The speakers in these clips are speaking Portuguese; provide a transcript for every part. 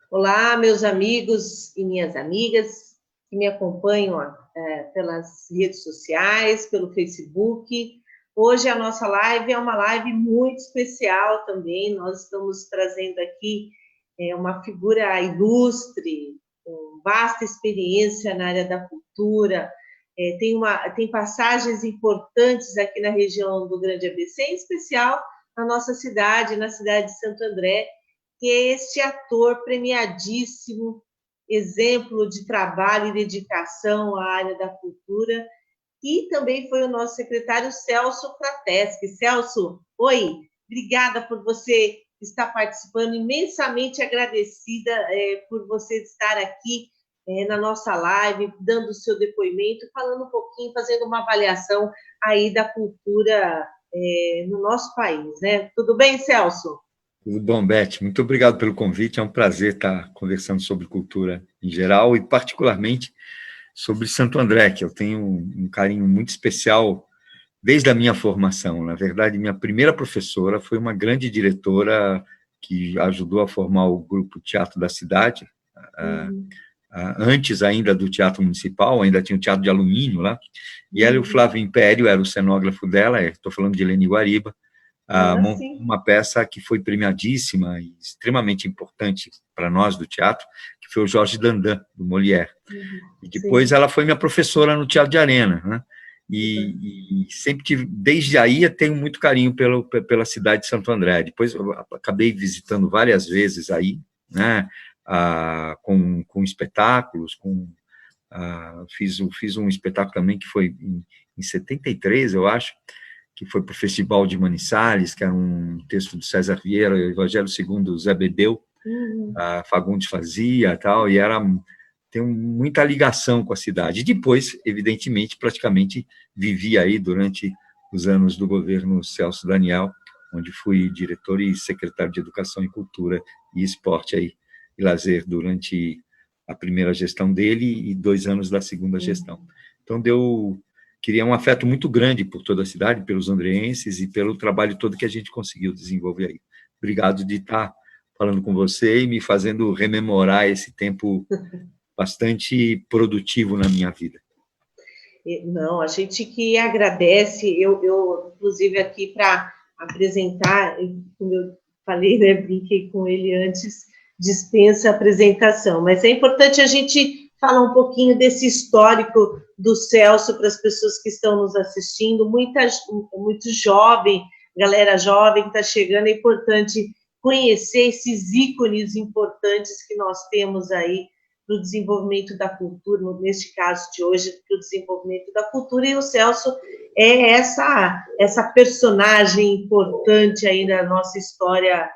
Olá, meus amigos e minhas amigas que me acompanham pelas redes sociais, pelo Facebook. Hoje a nossa live é uma live muito especial também. Nós estamos trazendo aqui uma figura ilustre, com vasta experiência na área da cultura. Tem passagens importantes aqui na região do Grande ABC, em especial na nossa cidade, na cidade de Santo André, que é este ator premiadíssimo, exemplo de trabalho e dedicação à área da cultura, e também foi o nosso secretário Celso Prateschi. Celso, oi, obrigada por você estar participando, imensamente agradecida por você estar aqui na nossa live, dando o seu depoimento, falando um pouquinho, fazendo uma avaliação aí da cultura no nosso país, né? Tudo bem, Celso? Tudo bom, Beth? Muito obrigado pelo convite. É um prazer estar conversando sobre cultura em geral e, particularmente, sobre Santo André, que eu tenho um carinho muito especial desde a minha formação. Na verdade, minha primeira professora foi uma grande diretora que ajudou a formar o grupo Teatro da Cidade, antes ainda do Teatro Municipal, ainda tinha o Teatro de Alumínio lá, e ela e o Flávio Império era o cenógrafo dela, estou falando de Helene Guariba, uma peça que foi premiadíssima e extremamente importante para nós do teatro, que foi o Jorge Dandan, do Molière. E depois ela foi minha professora no Teatro de Arena, né? E sempre tive, desde aí, eu tenho muito carinho pela cidade de Santo André. Depois eu acabei visitando várias vezes aí, né? Com espetáculos, fiz um espetáculo também que foi em 73, eu acho, que foi para o Festival de Manizales, que era um texto de César Vieira, o Evangelho segundo Zé Bedeu, Fagundes fazia, tal, e tem muita ligação com a cidade. E depois, evidentemente, praticamente vivi aí durante os anos do governo Celso Daniel, onde fui diretor e secretário de Educação e Cultura e Esporte aí, e Lazer durante a primeira gestão dele e 2 anos da segunda gestão. Então, queria um afeto muito grande por toda a cidade, pelos andreenses e pelo trabalho todo que a gente conseguiu desenvolver aí. Obrigado de estar falando com você e me fazendo rememorar esse tempo bastante produtivo na minha vida. Não, a gente que agradece, eu inclusive, aqui para apresentar, como eu falei, né, brinquei com ele antes, dispensa a apresentação, mas é importante a gente falar um pouquinho desse histórico do Celso para as pessoas que estão nos assistindo, muito jovem, galera jovem que está chegando, é importante conhecer esses ícones importantes que nós temos aí para o desenvolvimento da cultura, neste caso de hoje, para o desenvolvimento da cultura, e o Celso é essa personagem importante aí na nossa história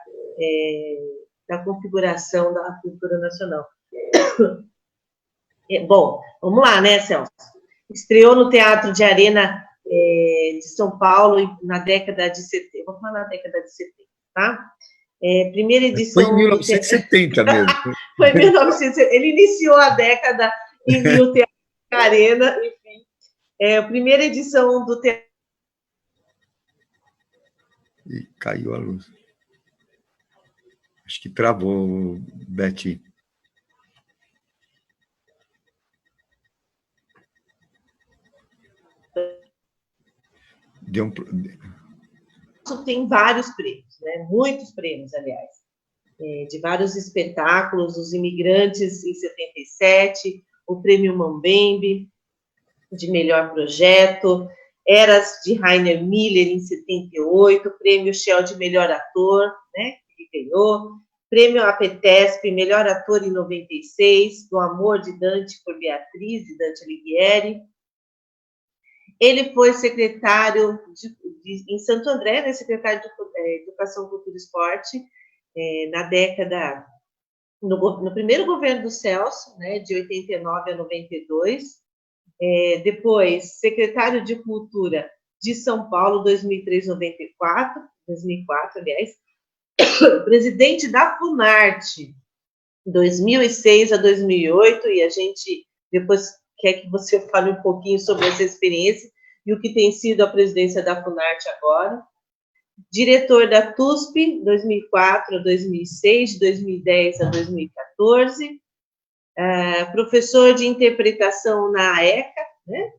da configuração da cultura nacional. Bom, vamos lá, né, Celso? Estreou no Teatro de Arena de São Paulo na década de 70, vamos falar na década de 70, tá? Primeira edição... Foi em 1970 mesmo. Foi em 1970. Ele iniciou a década no Teatro de Arena, enfim. Primeira edição do Teatro... E caiu a luz. Acho que travou, Beth. Tem vários prêmios, né? Muitos prêmios, aliás, de vários espetáculos, Os Imigrantes, em 77, o Prêmio Mambembe, de Melhor Projeto, Eras, de Rainer Miller, em 78, Prêmio Shell de Melhor Ator, né? Que ele ganhou, Prêmio APTESP, Melhor Ator, em 96, Do Amor, de Dante, por Beatriz, de Dante Alighieri. Ele foi secretário em Santo André, né, secretário de Educação, Cultura e Esporte, na década, no primeiro governo do Celso, né, de 89 a 92. Depois, secretário de Cultura de São Paulo, 2003-2004, aliás. Presidente da Funarte, 2006 a 2008, e a gente depois quer que você fale um pouquinho sobre essa experiência e o que tem sido a presidência da Funarte agora. Diretor da TUSP, 2004 a 2006, de 2010 a 2014. Professor de interpretação na ECA, né,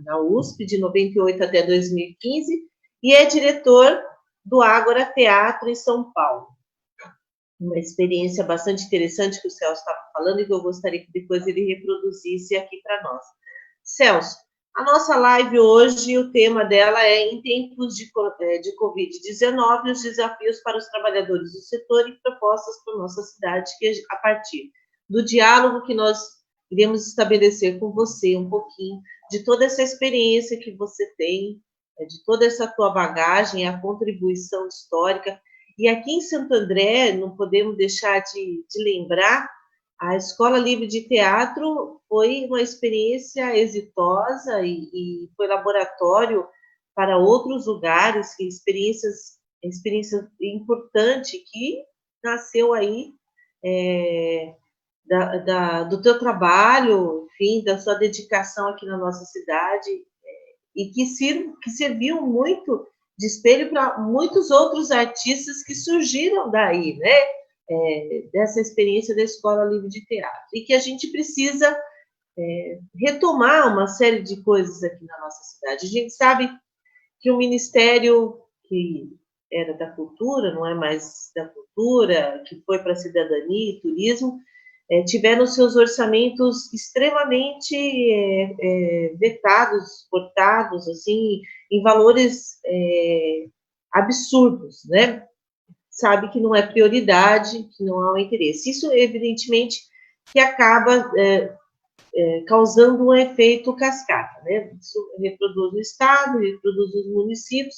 na USP, de 98 até 2015, e é diretor do Ágora Teatro em São Paulo. Uma experiência bastante interessante que o Celso estava falando e que eu gostaria que depois ele reproduzisse aqui para nós. Celso, a nossa live hoje, o tema dela é em tempos de Covid-19, os desafios para os trabalhadores do setor e propostas para a nossa cidade, que a partir do diálogo que nós iremos estabelecer com você um pouquinho, de toda essa experiência que você tem, de toda essa tua bagagem, a contribuição histórica. E aqui em Santo André, não podemos deixar de lembrar, a Escola Livre de Teatro foi uma experiência exitosa e foi laboratório para outros lugares, experiência importante que nasceu aí do teu trabalho, enfim, da sua dedicação aqui na nossa cidade, e que serviu muito de espelho para muitos outros artistas que surgiram daí, né? Dessa experiência da Escola Livre de Teatro. E que a gente precisa retomar uma série de coisas aqui na nossa cidade. A gente sabe que o Ministério, que era da Cultura, não é mais da Cultura, que foi para a Cidadania e Turismo, tiveram seus orçamentos extremamente vetados, cortados, assim, em valores absurdos, né? Sabe que não é prioridade, que não há um interesse. Isso, evidentemente, que acaba causando um efeito cascata, né? Isso reproduz o Estado, reproduz os municípios,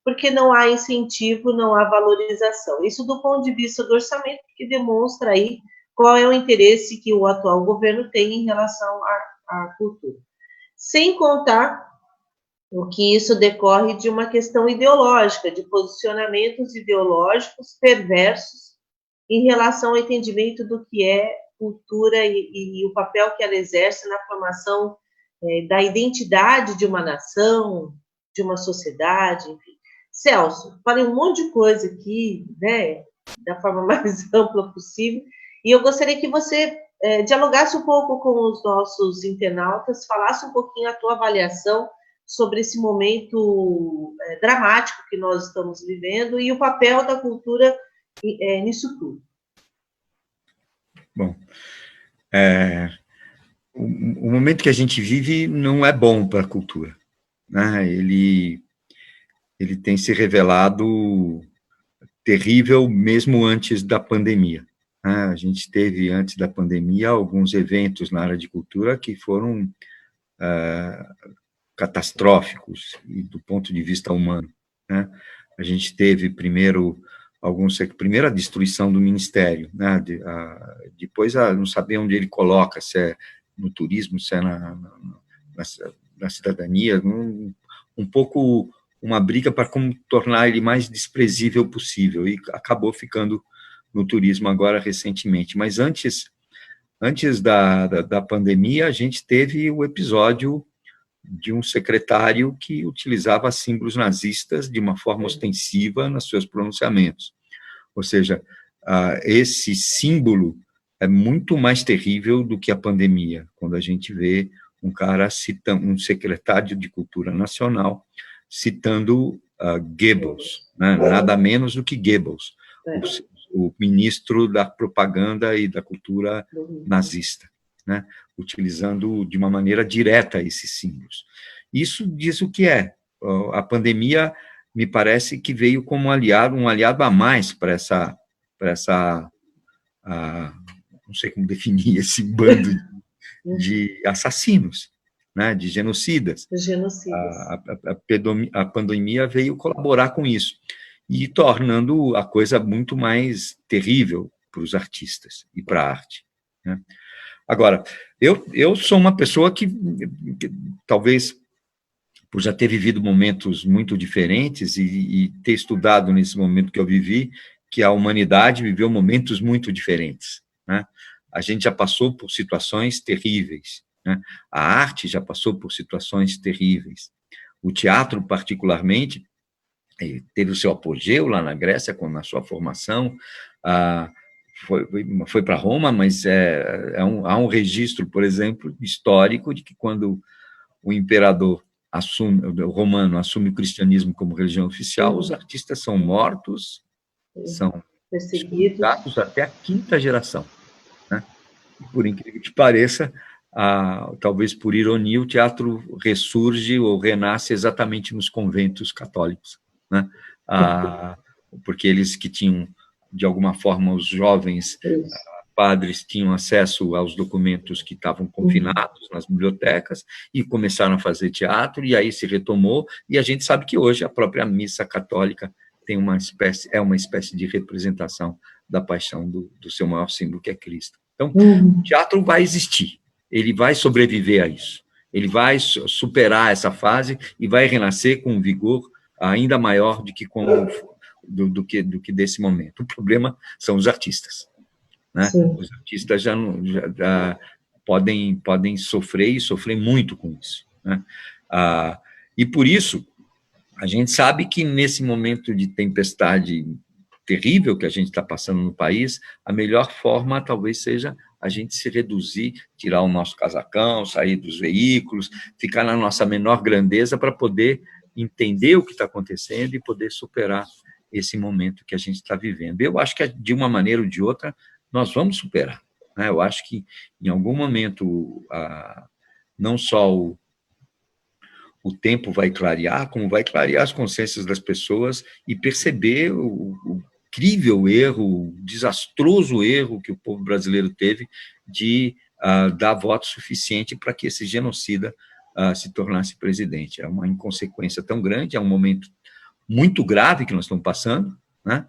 porque não há incentivo, não há valorização. Isso do ponto de vista do orçamento, que demonstra aí qual é o interesse que o atual governo tem em relação à cultura. Sem contar o que isso decorre de uma questão ideológica, de posicionamentos ideológicos perversos em relação ao entendimento do que é cultura e o papel que ela exerce na formação da identidade de uma nação, de uma sociedade, enfim. Celso, falei um monte de coisa aqui, né, da forma mais ampla possível, e eu gostaria que você dialogasse um pouco com os nossos internautas, falasse um pouquinho a tua avaliação sobre esse momento dramático que nós estamos vivendo e o papel da cultura nisso tudo. Bom, o momento que a gente vive não é bom para a cultura, né? Ele tem se revelado terrível mesmo antes da pandemia. A gente teve, antes da pandemia, alguns eventos na área de cultura que foram catastróficos do ponto de vista humano, né? A gente teve primeiro a destruição do Ministério, né? Depois não sabia onde ele coloca, se é no turismo, se é na cidadania, um pouco uma briga para como tornar ele mais desprezível possível, e acabou ficando no turismo agora recentemente. Mas antes da pandemia, a gente teve o episódio de um secretário que utilizava símbolos nazistas de uma forma ostensiva nos seus pronunciamentos. Ou seja, esse símbolo é muito mais terrível do que a pandemia, quando a gente vê um secretário de Cultura Nacional citando Goebbels, né? Nada menos do que Goebbels, o ministro da propaganda e da cultura nazista, né? Utilizando de uma maneira direta esses símbolos. Isso diz o que é. A pandemia, me parece que veio como um aliado a mais para essa não sei como definir esse bando de assassinos, né, de genocidas. A pandemia veio colaborar com isso, e tornando a coisa muito mais terrível para os artistas e para a arte, né? Agora, eu sou uma pessoa que talvez, por já ter vivido momentos muito diferentes e ter estudado nesse momento que eu vivi, que a humanidade viveu momentos muito diferentes, né? a gente já passou por situações terríveis, né? A arte já passou por situações terríveis. O teatro, particularmente, teve o seu apogeu lá na Grécia, na sua formação, foi para Roma, mas há um registro, por exemplo, histórico, de que quando o imperador romano assume o cristianismo como religião oficial, os artistas são mortos, são perseguidos até a quinta geração, né? E, por incrível que pareça, talvez por ironia, o teatro ressurge ou renasce exatamente nos conventos católicos, né? Porque eles que tinham, de alguma forma, os jovens padres tinham acesso aos documentos que estavam confinados nas bibliotecas e começaram a fazer teatro, e aí se retomou, e a gente sabe que hoje a própria missa católica tem uma espécie de representação da paixão do seu maior símbolo, que é Cristo. Então, o teatro vai existir, ele vai sobreviver a isso, ele vai superar essa fase e vai renascer com um vigor ainda maior do que desse momento. O problema são os artistas, né? Os artistas já podem sofrer e sofrer muito com isso, né? E por isso a gente sabe que nesse momento de tempestade terrível que a gente está passando no país, a melhor forma talvez seja a gente se reduzir, tirar o nosso casacão, sair dos veículos, ficar na nossa menor grandeza para poder entender o que está acontecendo e poder superar esse momento que a gente está vivendo. Eu acho que, de uma maneira ou de outra, nós vamos superar, né? Eu acho que, em algum momento, não só o tempo vai clarear, como vai clarear as consciências das pessoas e perceber o incrível erro, o desastroso erro que o povo brasileiro teve de dar voto suficiente para que esse genocida se tornasse presidente. É uma inconsequência tão grande, é um momento muito grave que nós estamos passando, né?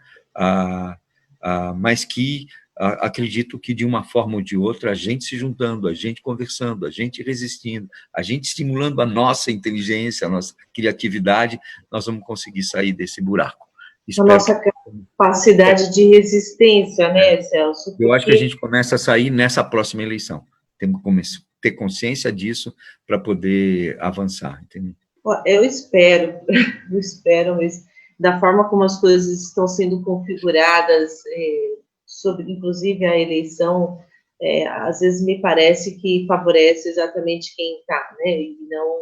Mas que acredito que, de uma forma ou de outra, a gente se juntando, a gente conversando, a gente resistindo, a gente estimulando a nossa inteligência, a nossa criatividade, nós vamos conseguir sair desse buraco. A nossa capacidade de resistência, né, Celso? Eu acho que a gente começa a sair nessa próxima eleição. Temos que ter consciência disso para poder avançar, entendeu? Eu espero, mas da forma como as coisas estão sendo configuradas, sobre, inclusive, a eleição, às vezes me parece que favorece exatamente quem está, né, e não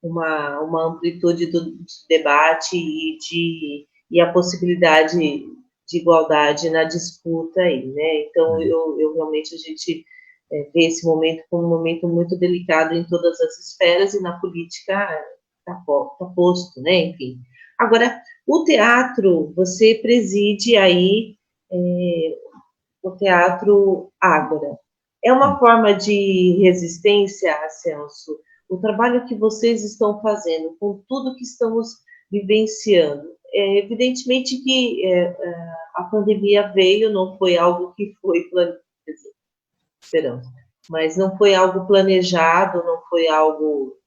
uma amplitude do debate e a possibilidade de igualdade na disputa aí, né? Então, eu realmente, a gente vê esse momento como um momento muito delicado em todas as esferas, e na política está posto, né? Enfim. Agora, o teatro, você preside aí o Teatro Ágora. É uma forma de resistência, Celso? O trabalho que vocês estão fazendo, com tudo que estamos vivenciando, evidentemente que a pandemia veio, não foi algo que foi esperamos, mas não foi algo planejado, não foi algo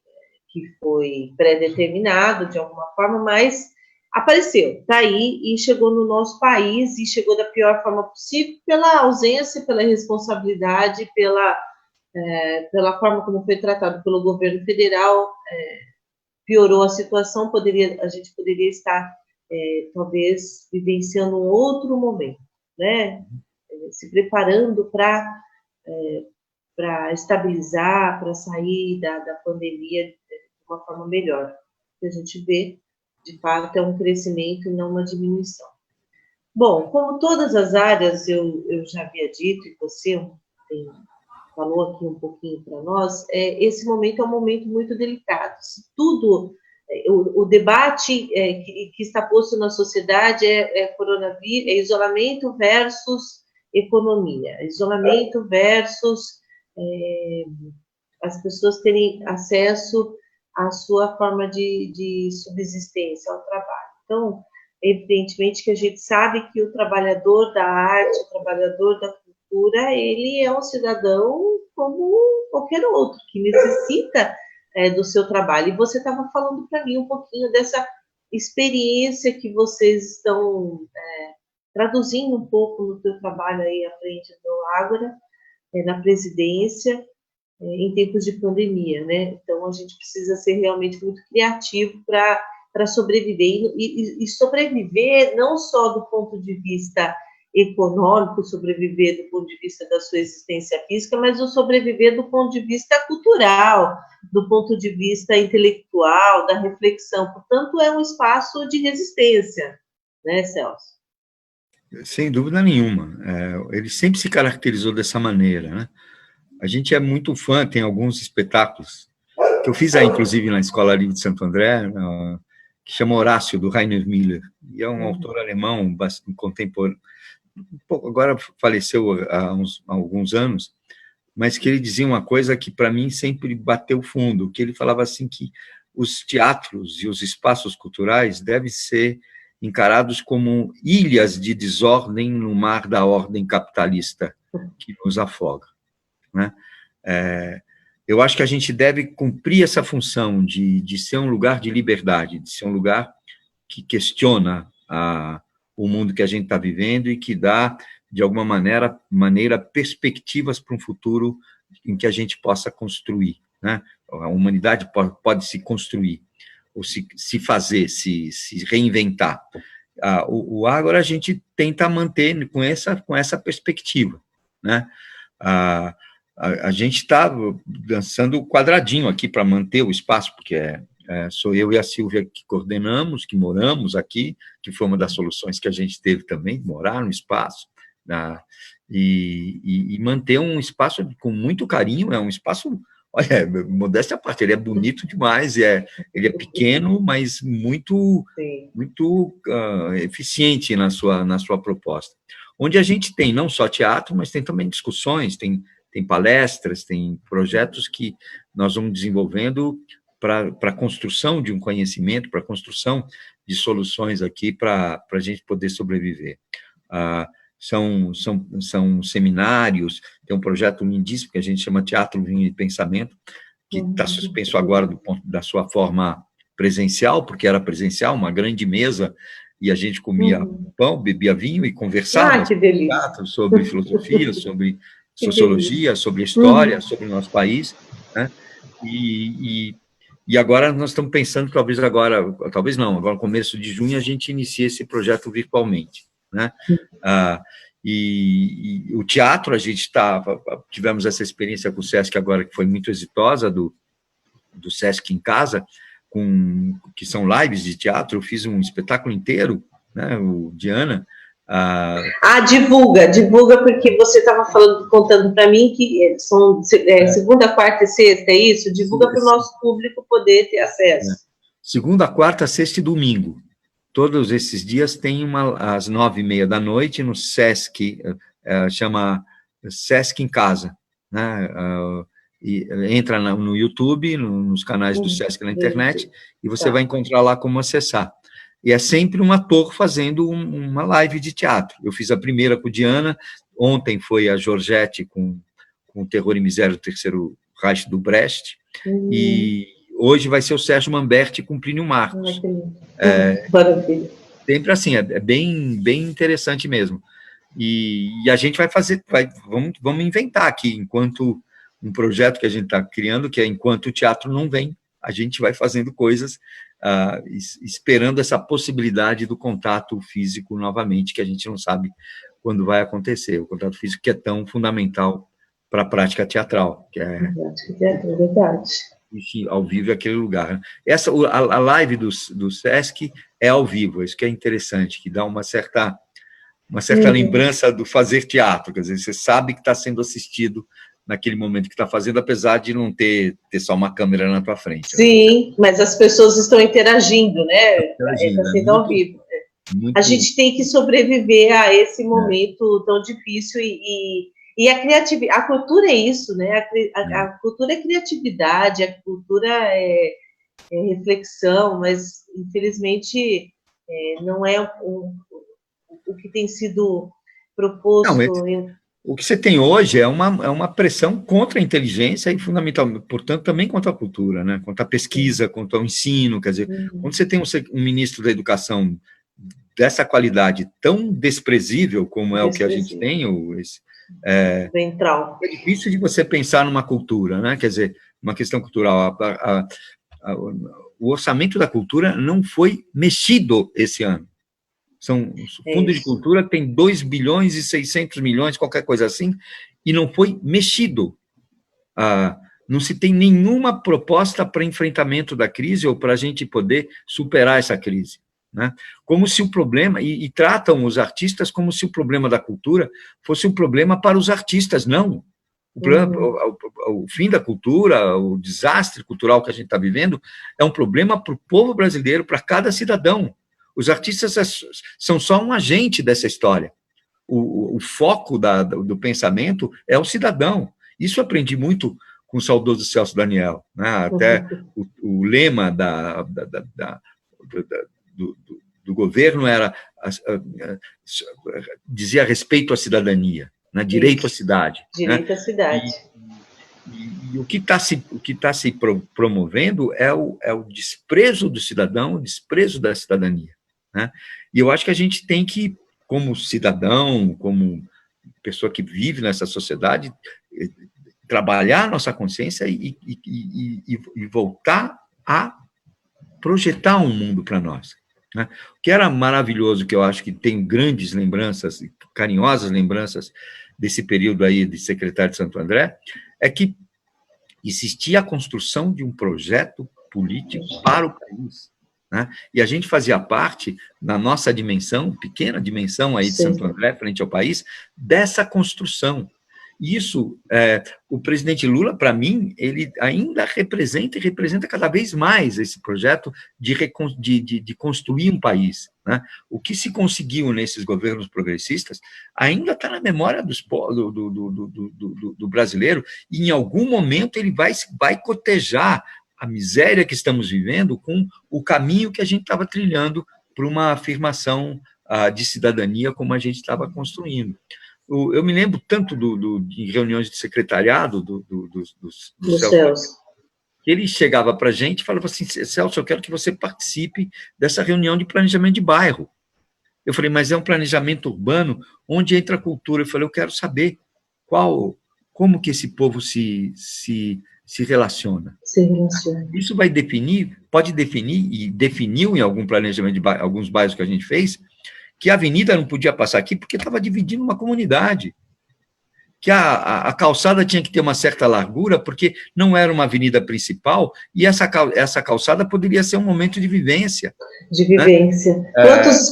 que foi pré-determinado de alguma forma, mas apareceu, está aí e chegou no nosso país, e chegou da pior forma possível, pela ausência, pela irresponsabilidade, pela forma como foi tratado pelo governo federal, piorou a situação, a gente poderia estar, talvez, vivenciando um outro momento, né? Se preparando para estabilizar, para sair da pandemia de uma forma melhor. O que a gente vê, de fato, é um crescimento e não uma diminuição. Bom, como todas as áreas, eu já havia dito, e você falou aqui um pouquinho para nós, esse momento é um momento muito delicado. Se tudo, o debate que está posto na sociedade coronavírus, isolamento versus economia, isolamento versus as pessoas terem acesso à sua forma de subsistência, ao trabalho. Então, evidentemente que a gente sabe que o trabalhador da arte, o trabalhador da cultura, ele é um cidadão como qualquer outro, que necessita do seu trabalho. E você estava falando para mim um pouquinho dessa experiência que vocês estão traduzindo um pouco no seu trabalho aí à frente do Ágora, na presidência em tempos de pandemia, né? Então, a gente precisa ser realmente muito criativo para sobreviver, e sobreviver não só do ponto de vista econômico, sobreviver do ponto de vista da sua existência física, mas o sobreviver do ponto de vista cultural, do ponto de vista intelectual, da reflexão. Portanto, é um espaço de resistência, né, Celso? Sem dúvida nenhuma. Ele sempre se caracterizou dessa maneira, né? A gente é muito fã, tem alguns espetáculos que eu fiz, inclusive, na Escola Livre de Santo André, que chama Horácio, do Rainer Miller, e é um autor alemão bastante contemporâneo, agora faleceu há alguns anos, mas que ele dizia uma coisa que, para mim, sempre bateu fundo, que ele falava assim que os teatros e os espaços culturais devem ser encarados como ilhas de desordem no mar da ordem capitalista que nos afoga, né? Eu acho que a gente deve cumprir essa função de ser um lugar de liberdade, de ser um lugar que questiona o mundo que a gente está vivendo e que dá, de alguma maneira perspectivas para um futuro em que a gente possa construir, né? A humanidade pode se construir, ou se fazer, se reinventar. O Ágora a gente tenta manter com essa perspectiva, né? A gente está dançando quadradinho aqui para manter o espaço, porque sou eu e a Silvia que coordenamos, que moramos aqui, que foi uma das soluções que a gente teve também, morar no espaço, e manter um espaço com muito carinho. É um espaço, olha, modéstia à parte, ele é bonito demais, ele é pequeno, mas muito eficiente na sua proposta. Onde a gente tem não só teatro, mas tem também discussões, tem palestras, tem projetos que nós vamos desenvolvendo para a construção de um conhecimento, para a construção de soluções aqui para a gente poder sobreviver. São seminários, tem um projeto lindíssimo que a gente chama Teatro Vinho e Pensamento, que está suspenso agora do ponto da sua forma presencial, porque era presencial, uma grande mesa, e a gente comia pão, bebia vinho e conversava sobre teatro, sobre filosofia, sobre sociologia, sobre história, sobre o nosso país, né? E agora nós estamos pensando, talvez não, agora no começo de junho a gente inicia esse projeto virtualmente, né? E o teatro, tivemos essa experiência com o Sesc agora, que foi muito exitosa, do Sesc em Casa, que são lives de teatro. Eu fiz um espetáculo inteiro, né, o Diana. Divulga, porque você estava contando para mim que são segunda, quarta e sexta, é isso? Divulga para o nosso público poder ter acesso. Segunda, quarta, sexta e domingo. Todos esses dias tem às 9h30 no Sesc, chama Sesc em Casa, né? E entra no YouTube, nos canais do Sesc na internet, e você vai encontrar lá como acessar. E é sempre um ator fazendo uma live de teatro. Eu fiz a primeira com Diana, ontem foi a Georgette com o Terror e Miséria do Terceiro Reich do Brecht, e hoje vai ser o Sérgio Mamberti com Plínio Marcos. Sempre assim, é bem interessante mesmo. E a gente vai fazer, vamos inventar aqui, enquanto um projeto que a gente está criando, que é enquanto o teatro não vem, a gente vai fazendo coisas, esperando essa possibilidade do contato físico novamente, que a gente não sabe quando vai acontecer. O contato físico que é tão fundamental para a prática teatral, que é verdade. Ao vivo é aquele lugar. A live do Sesc é ao vivo, isso que é interessante, que dá uma certa lembrança do fazer teatro, quer dizer, você sabe que está sendo assistido naquele momento que está fazendo, apesar de não ter só uma câmera na tua frente. Sim, né? Mas as pessoas estão interagindo, né? Está sendo ao vivo. A gente tem que sobreviver a esse momento tão difícil, e a criatividade, a cultura é isso, né? A cultura é criatividade, a cultura é reflexão, mas infelizmente não é o que tem sido proposto. O que você tem hoje é uma pressão contra a inteligência e, fundamentalmente, portanto, também contra a cultura, né? Contra a pesquisa, contra o ensino. Quer dizer, quando você tem um ministro da educação dessa qualidade tão desprezível como é o que a gente tem, ventral. É difícil de você pensar numa cultura, né? Quer dizer, uma questão cultural. O orçamento da cultura não foi mexido esse ano. O Fundo de Cultura tem 2 bilhões e 600 milhões, qualquer coisa assim, e não foi mexido. Não se tem nenhuma proposta para enfrentamento da crise ou para a gente poder superar essa crise, né? Como se o problema, e tratam os artistas como se o problema da cultura fosse um problema para os artistas, não. O fim da cultura, o desastre cultural que a gente está vivendo, é um problema para o povo brasileiro, para cada cidadão. Os artistas são só um agente dessa história. O foco do pensamento é o cidadão. Isso eu aprendi muito com o saudoso Celso Daniel, né? Até o lema do governo era dizia respeito à cidadania, né? Direito à cidade. Direito, né? À cidade. E o que está se promovendo é o desprezo do cidadão, o desprezo da cidadania, né? E eu acho que a gente tem que, como cidadão, como pessoa que vive nessa sociedade, trabalhar a nossa consciência e voltar a projetar um mundo para nós, né? O que era maravilhoso, que eu acho que tenho grandes lembranças, carinhosas lembranças desse período aí de secretário de Santo André, é que existia a construção de um projeto político para o país, né? E a gente fazia parte, na nossa dimensão, pequena dimensão aí de Santo André, frente ao país, dessa construção. Isso, o presidente Lula, para mim, ele ainda representa e representa cada vez mais esse projeto de construir um país, né? O que se conseguiu nesses governos progressistas ainda está na memória do brasileiro, e em algum momento ele vai cotejar a miséria que estamos vivendo com o caminho que a gente estava trilhando para uma afirmação de cidadania como a gente estava construindo. Eu me lembro tanto de reuniões de secretariado do Celso, que ele chegava para a gente e falava assim: Celso, eu quero que você participe dessa reunião de planejamento de bairro. Eu falei, mas é um planejamento urbano onde entra a cultura. Eu falei, eu quero saber como que esse povo se relaciona. Isso vai definir, pode definir, e definiu em algum planejamento de bairro, alguns bairros que a gente fez, que a avenida não podia passar aqui porque estava dividindo uma comunidade, que a calçada tinha que ter uma certa largura porque não era uma avenida principal, e essa calçada poderia ser um momento de vivência. De vivência. Né?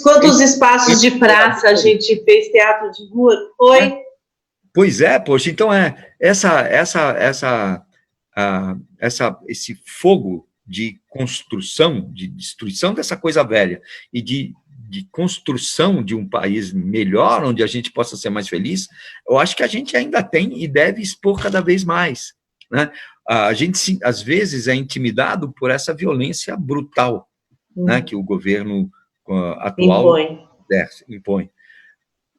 Quantos espaços de praça a gente fez, teatro de rua? Foi? Pois é, poxa, então esse fogo de construção, de destruição dessa coisa velha e de construção de um país melhor, onde a gente possa ser mais feliz, eu acho que a gente ainda tem e deve expor cada vez mais, né? A gente, às vezes, é intimidado por essa violência brutal, né, que o governo atual impõe.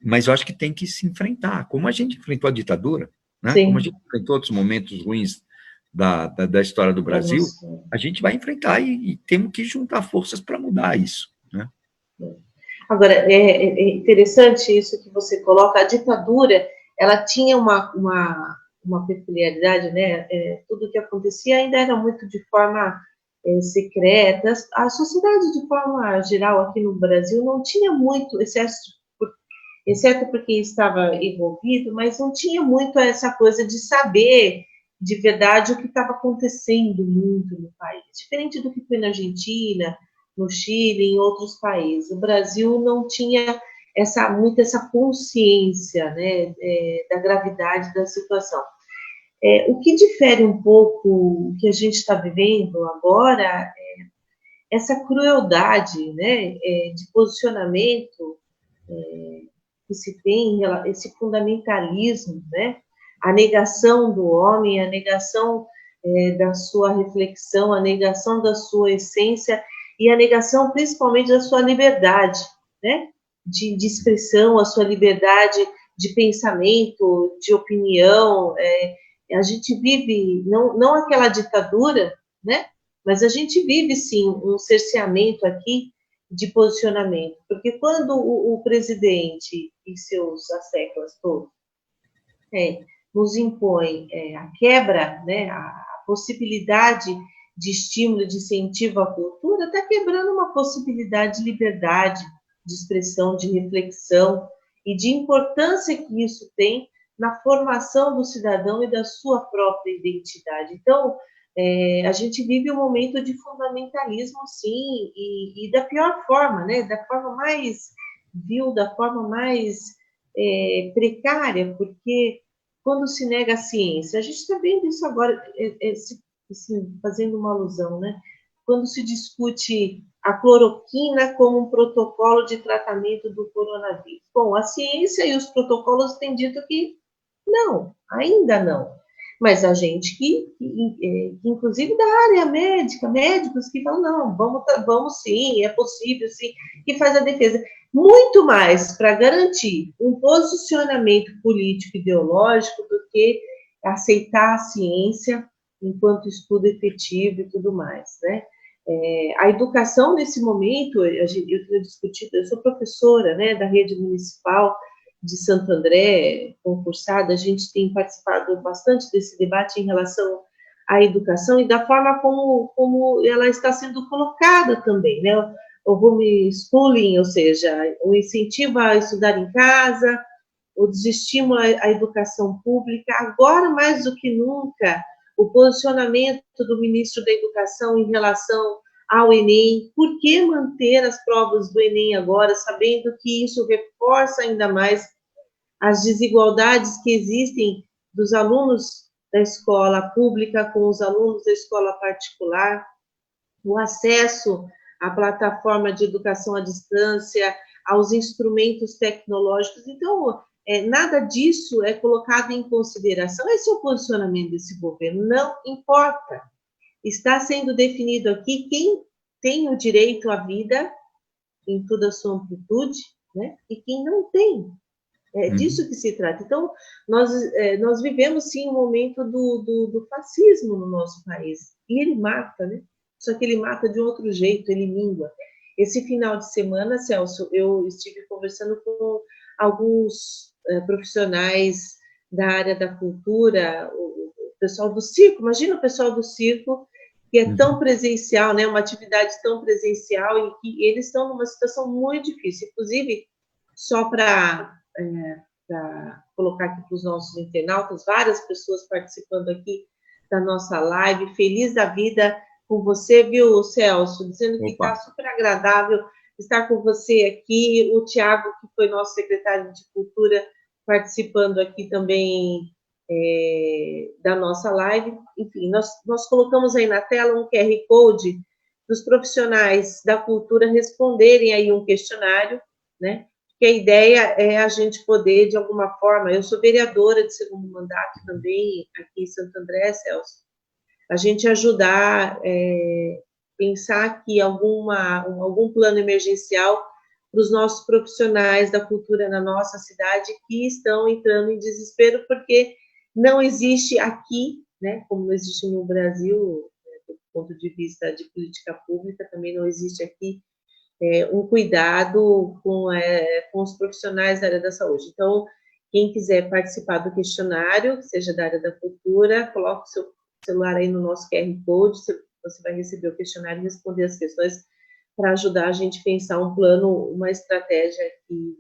Mas eu acho que tem que se enfrentar, como a gente enfrentou a ditadura, né? Como a gente enfrentou outros momentos ruins da história do Brasil, a gente vai enfrentar e temos que juntar forças para mudar isso, né? Agora, é interessante isso que você coloca. A ditadura, ela tinha uma peculiaridade, né? Tudo que acontecia ainda era muito de forma secreta. A sociedade, de forma geral, aqui no Brasil, não tinha muito, exceto porque estava envolvido, mas não tinha muito essa coisa de saber de verdade o que estava acontecendo muito no país. Diferente do que foi na Argentina, no Chile, em outros países. O Brasil não tinha muito essa consciência, né, da gravidade da situação. O que difere um pouco o que a gente está vivendo agora é essa crueldade, né, de posicionamento que se tem, esse fundamentalismo, né, a negação do homem, a negação da sua reflexão, a negação da sua essência e a negação, principalmente, da sua liberdade, né, de expressão, a sua liberdade de pensamento, de opinião. A gente vive, não aquela ditadura, né, mas a gente vive, sim, um cerceamento aqui de posicionamento, porque quando o presidente e seus asseclas todos nos impõe a quebra, né, a possibilidade de estímulo, de incentivo à cultura, está quebrando uma possibilidade de liberdade, de expressão, de reflexão e de importância que isso tem na formação do cidadão e da sua própria identidade. Então, a gente vive um momento de fundamentalismo, sim, e da pior forma, né? Da forma mais vil, da forma mais precária, porque quando se nega a ciência, a gente está vendo isso agora, assim, fazendo uma alusão, né? Quando se discute a cloroquina como um protocolo de tratamento do coronavírus. Bom, a ciência e os protocolos têm dito que não, ainda não. Mas a gente que inclusive da área médica, médicos que falam, não, vamos sim, é possível sim, que faz a defesa. Muito mais para garantir um posicionamento político ideológico do que aceitar a ciência enquanto estudo efetivo e tudo mais, né? A educação nesse momento, eu tenho discutido, eu sou professora, né, da rede municipal de Santo André, concursada, a gente tem participado bastante desse debate em relação à educação e da forma como ela está sendo colocada também, né? O homeschooling, ou seja, o incentivo a estudar em casa, o desestímulo à educação pública, agora mais do que nunca, o posicionamento do ministro da Educação em relação ao Enem, por que manter as provas do Enem agora, sabendo que isso reforça ainda mais as desigualdades que existem dos alunos da escola pública com os alunos da escola particular, o acesso à plataforma de educação à distância, aos instrumentos tecnológicos. Então, nada disso é colocado em consideração. Esse é o posicionamento desse governo. Não importa. Está sendo definido aqui quem tem o direito à vida em toda a sua amplitude, né? E quem não tem. É disso que se trata. Então, nós vivemos, sim, um momento do fascismo no nosso país. E ele mata, né? Só que ele mata de outro jeito, ele mingua. Esse final de semana, Celso, eu estive conversando com alguns profissionais da área da cultura, o pessoal do circo. Imagina o pessoal do circo, que é tão presencial, né? Uma atividade tão presencial, e que eles estão numa situação muito difícil. Inclusive, só para colocar aqui para os nossos internautas, várias pessoas participando aqui da nossa live, feliz da vida com você, viu, Celso? Dizendo que está super agradável estar com você aqui, o Tiago, que foi nosso secretário de Cultura, participando aqui também da nossa live. Enfim, nós colocamos aí na tela um QR Code dos profissionais da cultura responderem aí um questionário, né? Que a ideia é a gente poder, de alguma forma, eu sou vereadora de segundo mandato também, aqui em Santo André, Celso, a gente ajudar, pensar aqui algum plano emergencial para os nossos profissionais da cultura na nossa cidade que estão entrando em desespero, porque não existe aqui, né, como não existe no Brasil, do ponto de vista de política pública, também não existe aqui um cuidado com os profissionais da área da saúde. Então, quem quiser participar do questionário, seja da área da cultura, coloque o seu celular aí no nosso QR Code, você vai receber o questionário e responder as questões para ajudar a gente a pensar um plano, uma estratégia aqui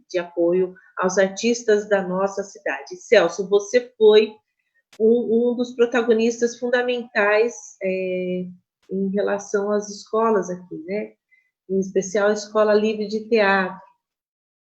de apoio aos artistas da nossa cidade. Celso, você foi um dos protagonistas fundamentais em relação às escolas aqui, né? Em especial a Escola Livre de Teatro.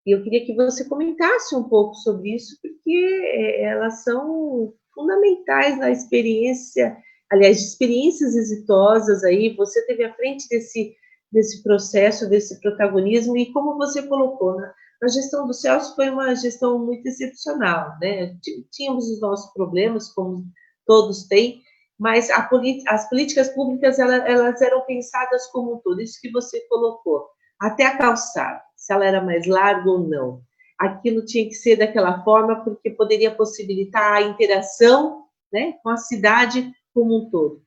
E eu queria que você comentasse um pouco sobre isso, porque elas são fundamentais na experiência, aliás, de experiências exitosas aí, você teve à frente desse processo, desse protagonismo, e como você colocou, né? A gestão do Celso foi uma gestão muito excepcional, né? Tínhamos os nossos problemas, como todos têm, mas as políticas públicas, elas eram pensadas como um todo, isso que você colocou, até a calçada, se ela era mais larga ou não. Aquilo tinha que ser daquela forma, porque poderia possibilitar a interação, né, com a cidade como um todo.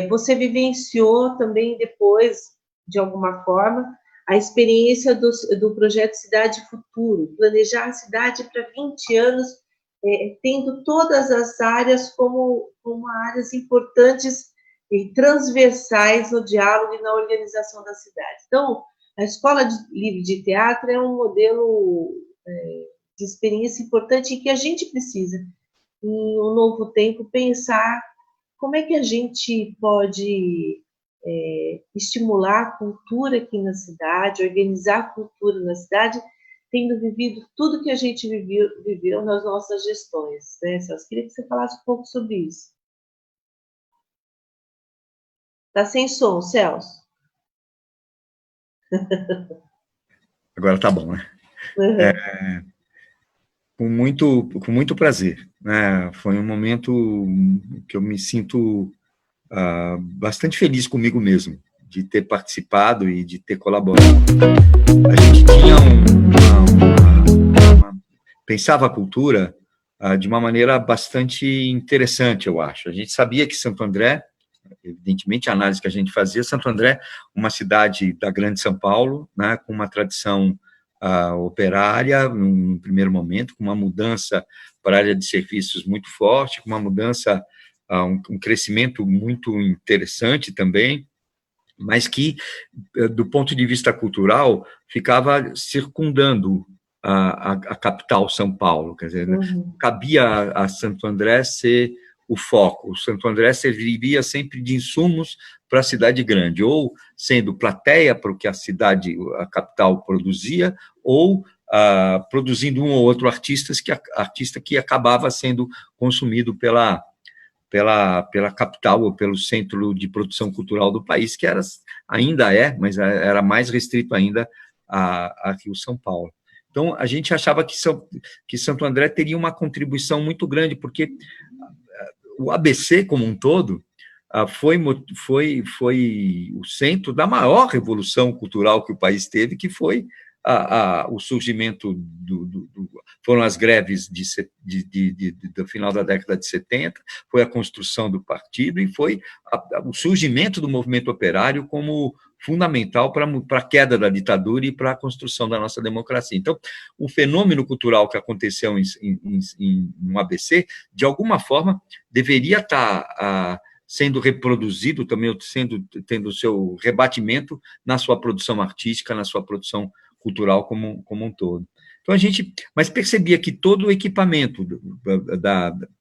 Você vivenciou também depois, de alguma forma, a experiência do projeto Cidade Futuro, planejar a cidade para 20 anos tendo todas as áreas como áreas importantes e transversais no diálogo e na organização da cidade. Então, a Escola Livre de Teatro é um modelo de experiência importante em que a gente precisa, em um novo tempo, pensar como é que a gente pode estimular a cultura aqui na cidade, organizar a cultura na cidade, tendo vivido tudo que a gente viveu nas nossas gestões, né, Celso? Queria que você falasse um pouco sobre isso. Está sem som, Celso? Agora tá bom, né? Uhum. Com muito prazer, né? Foi um momento que eu me sinto bastante feliz comigo mesmo, de ter participado e de ter colaborado. A gente tinha pensava a cultura de uma maneira bastante interessante, eu acho. A gente sabia que Santo André, evidentemente, a análise que a gente fazia, Santo André, uma cidade da Grande São Paulo, né, com uma tradição operária, no primeiro momento, com uma mudança para a área de serviços muito forte, com uma mudança, um crescimento muito interessante também, mas que, do ponto de vista cultural, ficava circundando a capital, São Paulo. Quer dizer, cabia a Santo André ser o foco. O Santo André serviria sempre de insumos para a cidade grande, ou sendo plateia para o que a capital produzia, ou produzindo um ou outro artista que acabava sendo consumido pela capital ou pelo centro de produção cultural do país, que ainda mas era mais restrito ainda a Rio São Paulo. Então, a gente achava que Santo André teria uma contribuição muito grande, porque o ABC como um todo foi o centro da maior revolução cultural que o país teve, que foi o surgimento foram as greves do final da década de 70, foi a construção do partido e foi o surgimento do movimento operário como fundamental para a queda da ditadura e para a construção da nossa democracia. Então, o fenômeno cultural que aconteceu no ABC, de alguma forma, deveria estar sendo reproduzido, também tendo o seu rebatimento na sua produção artística, na sua produção cultural como um todo. Então, mas percebia que todo o equipamento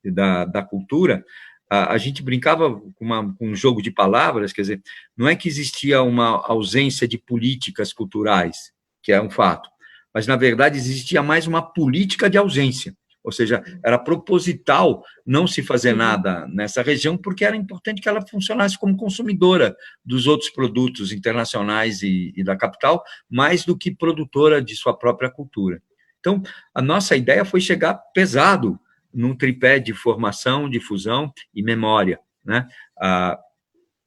da cultura, a gente brincava com um jogo de palavras, quer dizer, não é que existia uma ausência de políticas culturais, que é um fato, mas, na verdade, existia mais uma política de ausência, ou seja, era proposital não se fazer nada nessa região, porque era importante que ela funcionasse como consumidora dos outros produtos internacionais e da capital, mais do que produtora de sua própria cultura. Então, a nossa ideia foi chegar pesado num tripé de formação, difusão e memória, né?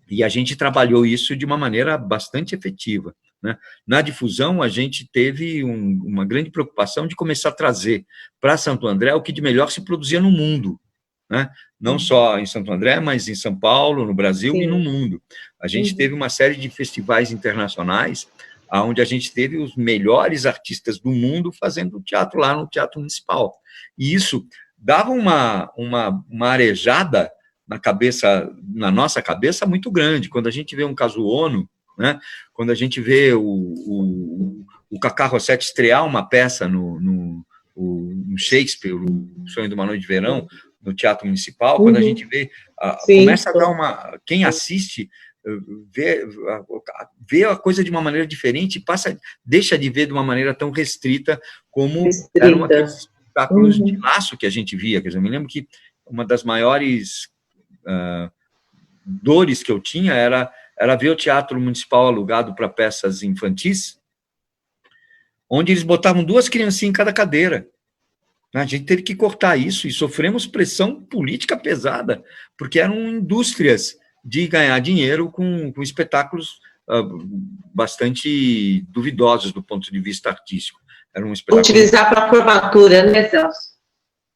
E a gente trabalhou isso de uma maneira bastante efetiva, né? Na difusão, a gente teve uma grande preocupação de começar a trazer para Santo André o que de melhor se produzia no mundo, né? Não só em Santo André, mas em São Paulo, no Brasil e no mundo. A gente teve uma série de festivais internacionais onde a gente teve os melhores artistas do mundo fazendo teatro lá no Teatro Municipal. E isso dava uma arejada na nossa cabeça muito grande. Quando a gente vê um Kazuono, né? Quando a gente vê o Cacá Rossetti estrear uma peça no Shakespeare, O Sonho de uma Noite de Verão, no Teatro Municipal, quando a gente vê, começa a dar quem assiste vê a coisa de uma maneira diferente, deixa de ver de uma maneira tão restrita como eram aqueles espetáculos de laço que a gente via. Quer dizer, eu me lembro que uma das maiores dores que eu tinha era ver o Teatro Municipal alugado para peças infantis, onde eles botavam 2 criancinhas em cada cadeira. A gente teve que cortar isso e sofremos pressão política pesada, porque eram indústrias de ganhar dinheiro com espetáculos bastante duvidosos do ponto de vista artístico. Era um espetáculo... Utilizar para a formatura, né, Celso?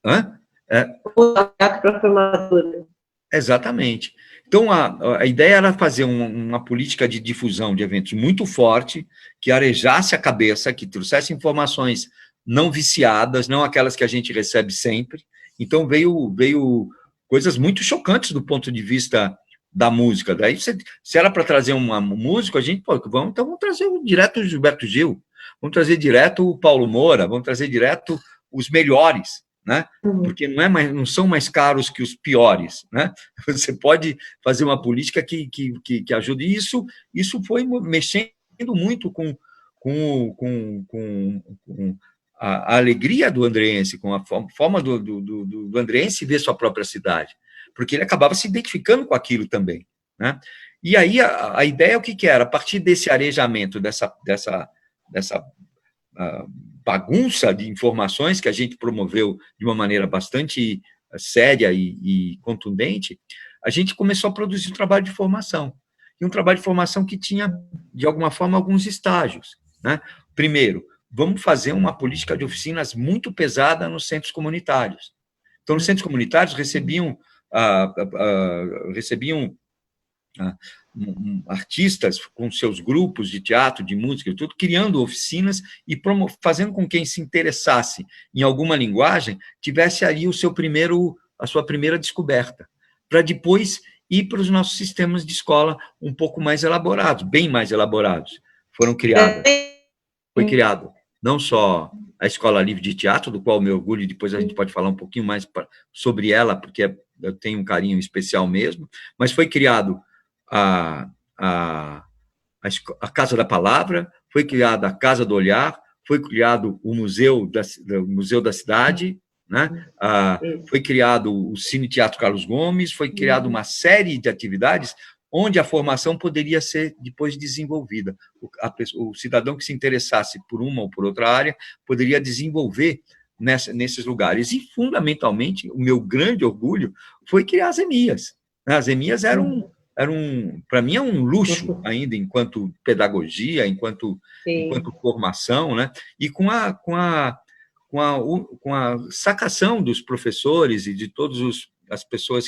Hã? Para a formatura. Exatamente. Então, a ideia era fazer uma política de difusão de eventos muito forte, que arejasse a cabeça, que trouxesse informações não viciadas, não aquelas que a gente recebe sempre, Então veio coisas muito chocantes do ponto de vista da música. Daí, se era para trazer um músico, a gente, pô, vamos trazer direto o Gilberto Gil, vamos trazer direto o Paulo Moura, vamos trazer direto os melhores, né? Porque não são mais caros que os piores, né? Você pode fazer uma política que ajude. E isso foi mexendo muito com a alegria do andreense, com a forma do andreense ver sua própria cidade, porque ele acabava se identificando com aquilo também, né? E aí a ideia o que era? A partir desse arejamento, dessa bagunça de informações que a gente promoveu de uma maneira bastante séria e contundente, a gente começou a produzir um trabalho de formação. E um trabalho de formação que tinha, de alguma forma, alguns estágios, né? Primeiro, vamos fazer uma política de oficinas muito pesada nos centros comunitários. Então, nos centros comunitários recebiam artistas com seus grupos de teatro, de música e tudo, criando oficinas e fazendo com quem se interessasse em alguma linguagem tivesse ali a sua primeira descoberta, para depois ir para os nossos sistemas de escola um pouco mais elaborados, bem mais elaborados. Foi criado não só a Escola Livre de Teatro, do qual me orgulho, depois a gente pode falar um pouquinho mais sobre ela, porque eu tenho um carinho especial mesmo, mas foi criado a Casa da Palavra, foi criada a Casa do Olhar, foi criado o Museu da Cidade, né? Foi criado o Cine Teatro Carlos Gomes, foi criada uma série de atividades onde a formação poderia ser depois desenvolvida. O cidadão que se interessasse por uma ou por outra área poderia desenvolver nesses lugares. E, fundamentalmente, o meu grande orgulho foi criar as EMIAs. As EMIAs eram para mim, é um luxo ainda, enquanto pedagogia, enquanto formação, né? E com a sacação dos professores e de todas as pessoas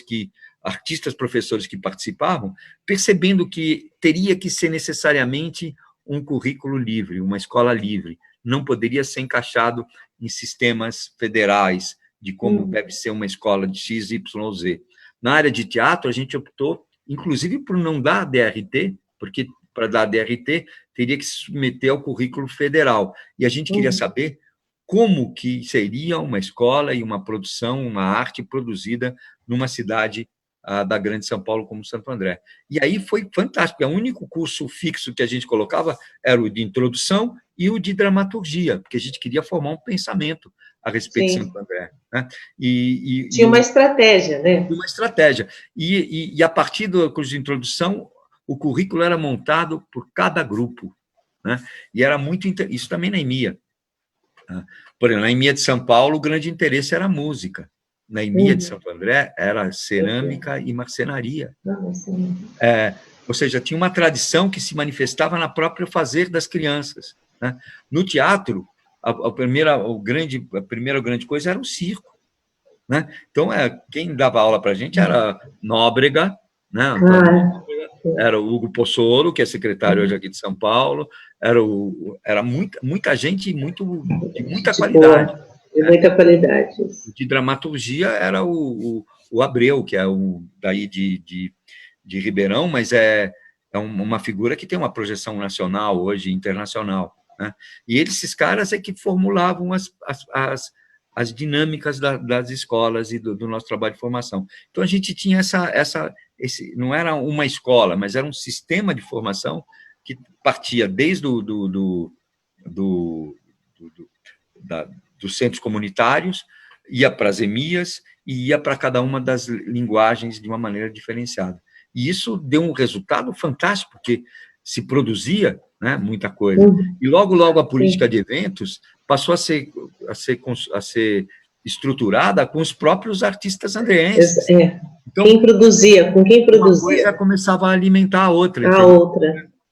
artistas, professores que participavam, percebendo que teria que ser necessariamente um currículo livre, uma escola livre, não poderia ser encaixado em sistemas federais de como deve ser uma escola de X, Y, Z. Na área de teatro, a gente optou, inclusive, por não dar DRT, porque para dar DRT teria que se submeter ao currículo federal. E a gente queria saber como que seria uma escola e uma produção, uma arte produzida numa cidade da Grande São Paulo como Santo André. E aí foi fantástico, o único curso fixo que a gente colocava era o de introdução e o de dramaturgia, porque a gente queria formar um pensamento a respeito de Santo André, né? Tinha uma estratégia, né? Uma estratégia. E a partir do curso de introdução, o currículo era montado por cada grupo, né? E era muito... Isso também na EMIA. Por exemplo, na EMIA de São Paulo, o grande interesse era a música. Na EMIA de Santo André, era cerâmica e marcenaria. Ou seja, tinha uma tradição que se manifestava na própria fazer das crianças, né? No teatro, a primeira grande coisa era o circo, né? Então, quem dava aula para a gente era Nóbrega, né? Era o Hugo Pozzolo, que é secretário hoje aqui de São Paulo, era muita gente de muita qualidade. De muita qualidade. De dramaturgia era o Abreu, que é daí de Ribeirão, mas é uma figura que tem uma projeção nacional hoje, internacional, né? E esses caras é que formulavam as dinâmicas das escolas e do nosso trabalho de formação. Então, a gente tinha não era uma escola, mas era um sistema de formação que partia desde dos centros comunitários, ia para as EMIAs e ia para cada uma das linguagens de uma maneira diferenciada. E isso deu um resultado fantástico, porque se produzia, né, muita coisa. E logo a política de eventos passou a ser estruturada com os próprios artistas andreenses. Então, com quem produzia. Uma coisa começava a alimentar a outra.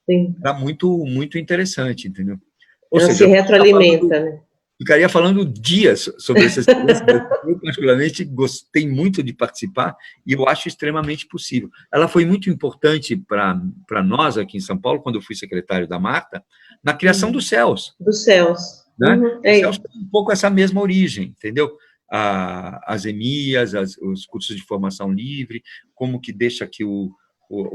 Sim. Era muito, muito interessante, entendeu? Ou seja, se retroalimenta, né? Ficaria falando dias sobre essa experiência, eu particularmente gostei muito de participar e eu acho extremamente possível. Ela foi muito importante para nós aqui em São Paulo, quando eu fui secretário da Marta, na criação dos CELS. Dos CELS. Né? Os CELS tem um pouco essa mesma origem, entendeu? as EMIAs, os cursos de formação livre, como que deixa que o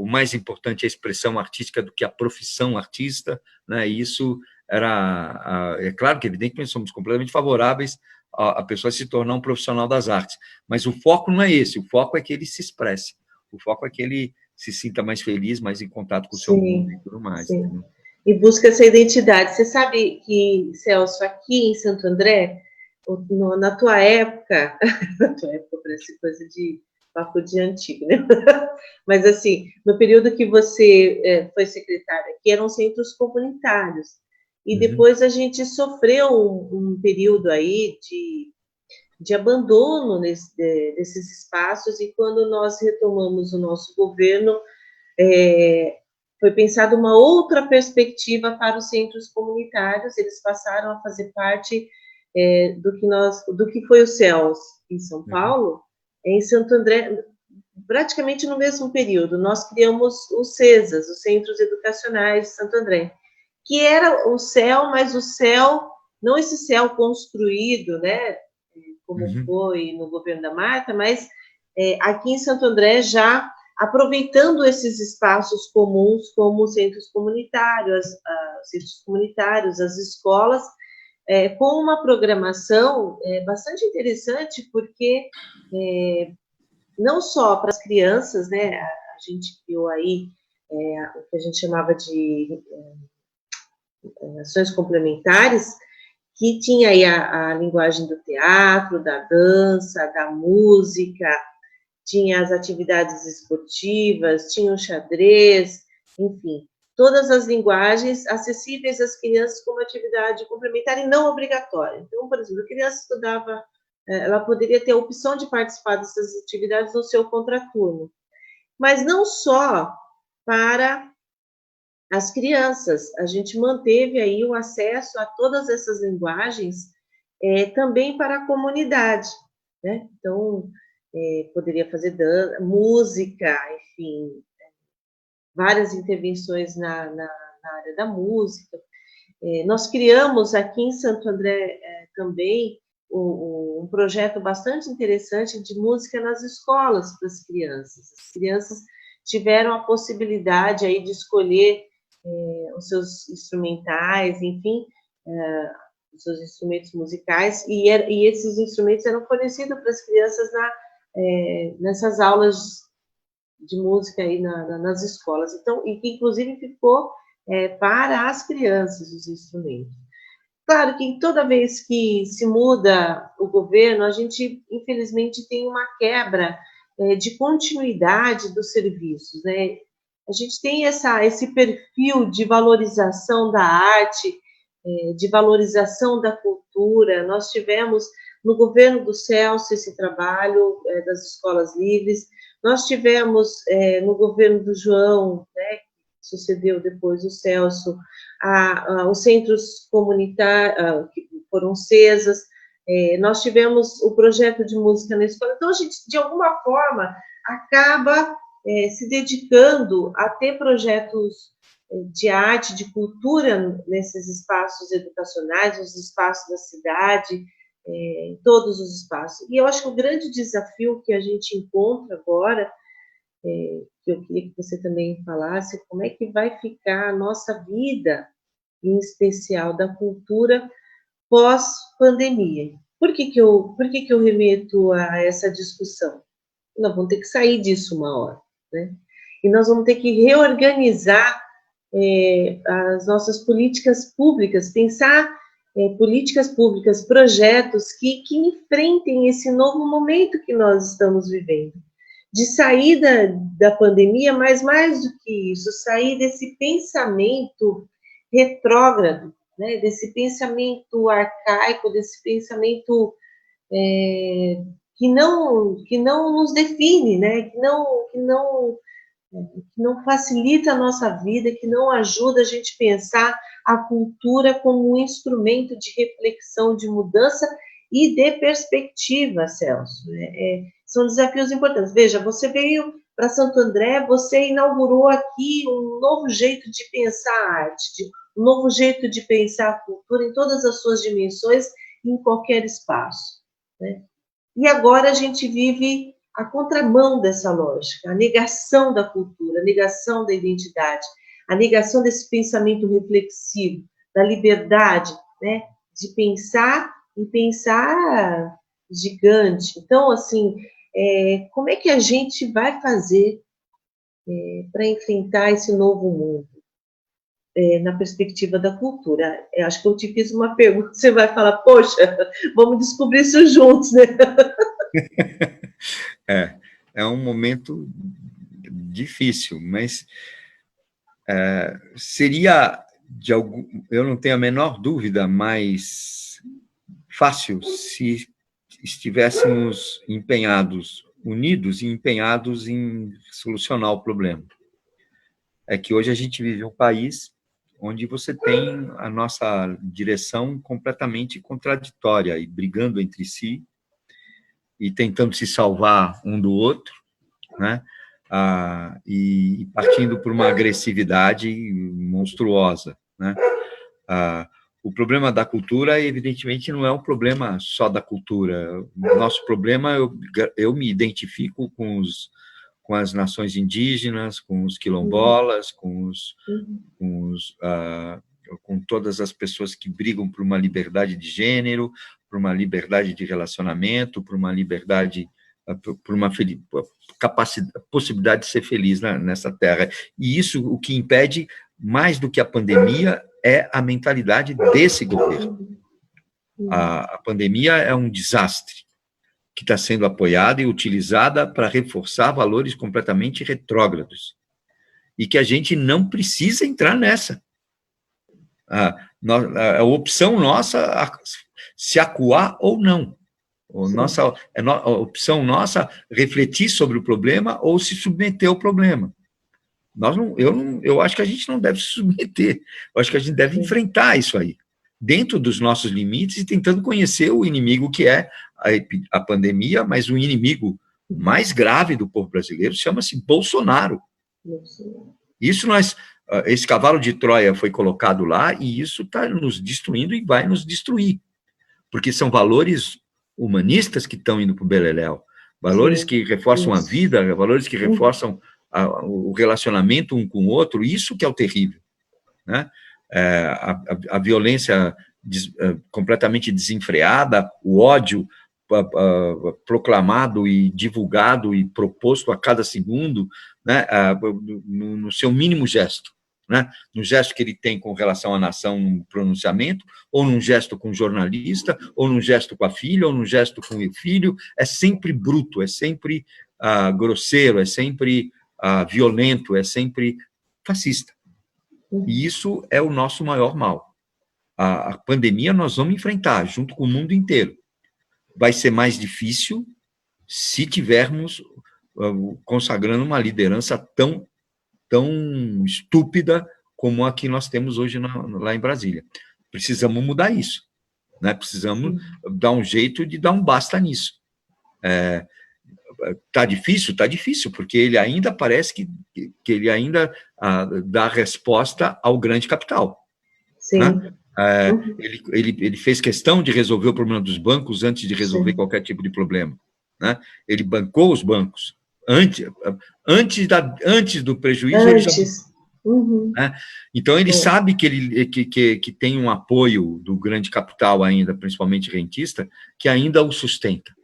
mais importante é a expressão artística do que a profissão artista, né? E isso é claro que, evidentemente, somos completamente favoráveis a pessoa se tornar um profissional das artes, mas o foco não é esse, o foco é que ele se expresse, o foco é que ele se sinta mais feliz, mais em contato com o seu mundo e tudo mais. Sim. Entendeu? E busca essa identidade. Você sabe que, Celso, aqui em Santo André, na tua época parece coisa de papo de antigo, né? Mas, assim, no período que você foi secretária aqui, eram centros comunitários. E depois a gente sofreu um período aí de abandono desses espaços, e quando nós retomamos o nosso governo, foi pensada uma outra perspectiva para os centros comunitários. Eles passaram a fazer parte do que foi o CELS em São Paulo. Em Santo André, praticamente no mesmo período, nós criamos os CESAs, os Centros Educacionais de Santo André, que era o CEL, mas o CEL, não esse CEL construído, né, como foi no governo da Marta, mas aqui em Santo André já aproveitando esses espaços comuns, como centros comunitários, as escolas, com uma programação bastante interessante, porque não só para as crianças, né, a gente criou aí o que a gente chamava de ações complementares, que tinha aí a linguagem do teatro, da dança, da música, tinha as atividades esportivas, tinha o xadrez, enfim, todas as linguagens acessíveis às crianças como atividade complementar e não obrigatória. Então, por exemplo, a criança estudava, ela poderia ter a opção de participar dessas atividades no seu contraturno, mas não só para as crianças, a gente manteve aí o acesso a todas essas linguagens também para a comunidade, né? Então, poderia fazer dança, música, enfim, várias intervenções na área da música. Nós criamos aqui em Santo André também um projeto bastante interessante de música nas escolas para as crianças. As crianças tiveram a possibilidade aí de escolher os seus instrumentais, enfim, os seus instrumentos musicais, e esses instrumentos eram fornecidos para as crianças nessas aulas de música aí nas escolas. Então, e que inclusive ficou para as crianças os instrumentos. Claro que toda vez que se muda o governo, a gente, infelizmente, tem uma quebra de continuidade dos serviços, né? A gente tem esse perfil de valorização da arte, de valorização da cultura. Nós tivemos no governo do Celso esse trabalho das escolas livres, nós tivemos no governo do João, né, que sucedeu depois o Celso, os centros comunitários, que foram CESAs, nós tivemos o projeto de música na escola. Então, a gente, de alguma forma, acaba se dedicando a ter projetos de arte, de cultura nesses espaços educacionais, nos espaços da cidade, em todos os espaços. E eu acho que o grande desafio que a gente encontra agora, que eu queria que você também falasse, como é que vai ficar a nossa vida, em especial da cultura, pós-pandemia. Por que eu remeto a essa discussão? Nós vamos ter que sair disso uma hora, né? E nós vamos ter que reorganizar as nossas políticas públicas, pensar políticas públicas, projetos que enfrentem esse novo momento que nós estamos vivendo. De saída da pandemia, mas mais do que isso, sair desse pensamento retrógrado, né, desse pensamento arcaico, desse pensamento que não nos define, né, que não facilita a nossa vida, que não ajuda a gente a pensar a cultura como um instrumento de reflexão, de mudança e de perspectiva, Celso. São desafios importantes. Veja, você veio para Santo André, você inaugurou aqui um novo jeito de pensar a arte, um novo jeito de pensar a cultura em todas as suas dimensões, em qualquer espaço, né? E agora a gente vive a contramão dessa lógica, a negação da cultura, a negação da identidade, a negação desse pensamento reflexivo, da liberdade, né, de pensar e pensar gigante. Então, assim, como é que a gente vai fazer para enfrentar esse novo mundo? Na perspectiva da cultura. Eu acho que eu te fiz uma pergunta, você vai falar, poxa, vamos descobrir isso juntos, né? É um momento difícil, mas seria, eu não tenho a menor dúvida, mais fácil se estivéssemos unidos e empenhados em solucionar o problema. É que hoje a gente vive um país onde você tem a nossa direção completamente contraditória e brigando entre si e tentando se salvar um do outro, né? E partindo por uma agressividade monstruosa, né? O problema da cultura, evidentemente, não é um problema só da cultura. O nosso problema, eu me identifico com as nações indígenas, com os quilombolas, com todas as pessoas que brigam por uma liberdade de gênero, por uma liberdade de relacionamento, por uma liberdade, por uma possibilidade de ser feliz nessa terra. E isso, o que impede, mais do que a pandemia, é a mentalidade desse governo. A pandemia é um desastre que está sendo apoiada e utilizada para reforçar valores completamente retrógrados. E que a gente não precisa entrar nessa. A opção nossa se acuar ou não. A opção nossa refletir sobre o problema ou se submeter ao problema. Eu acho que a gente não deve se submeter. Eu acho que a gente deve enfrentar isso aí, dentro dos nossos limites e tentando conhecer o inimigo que é a pandemia, mas o inimigo mais grave do povo brasileiro chama-se Bolsonaro. Esse cavalo de Troia foi colocado lá e isso está nos destruindo e vai nos destruir, porque são valores humanistas que estão indo para o beleléu, valores que reforçam a vida, valores que reforçam o relacionamento um com o outro, isso que é o terrível, né? A violência completamente desenfreada, o ódio proclamado e divulgado e proposto a cada segundo, né, no seu mínimo gesto, né, no gesto que ele tem com relação à nação, num pronunciamento, ou num gesto com o jornalista, ou num gesto com a filha, ou num gesto com o filho, é sempre bruto, é sempre grosseiro, é sempre violento, é sempre fascista. E isso é o nosso maior mal. A pandemia nós vamos enfrentar junto com o mundo inteiro. Vai ser mais difícil se tivermos consagrando uma liderança tão estúpida como a que nós temos hoje lá em Brasília. Precisamos mudar isso, né? Precisamos dar um jeito de dar um basta nisso. Tá difícil, porque ele ainda parece que ele ainda dá resposta ao grande capital. Sim. Né? Ele fez questão de resolver o problema dos bancos antes de resolver qualquer tipo de problema, né? Ele bancou os bancos antes do prejuízo. Né? Então ele sabe que tem um apoio do grande capital ainda, principalmente rentista, que ainda o sustenta,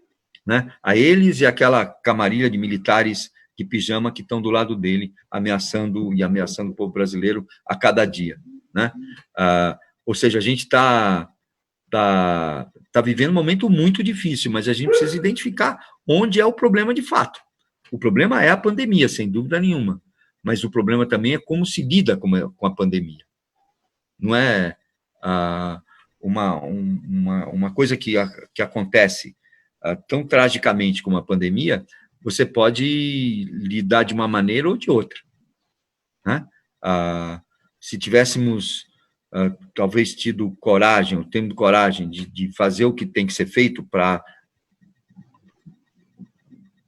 né? A eles e aquela camarilha de militares de pijama que estão do lado dele, ameaçando o povo brasileiro a cada dia, né? Ou seja, a gente está vivendo um momento muito difícil, mas a gente precisa identificar onde é o problema de fato. O problema é a pandemia, sem dúvida nenhuma, mas o problema também é como se lida com a pandemia. Não é uma coisa que acontece tão tragicamente como a pandemia, você pode lidar de uma maneira ou de outra, né? Se tivéssemos talvez tendo coragem de fazer o que tem que ser feito para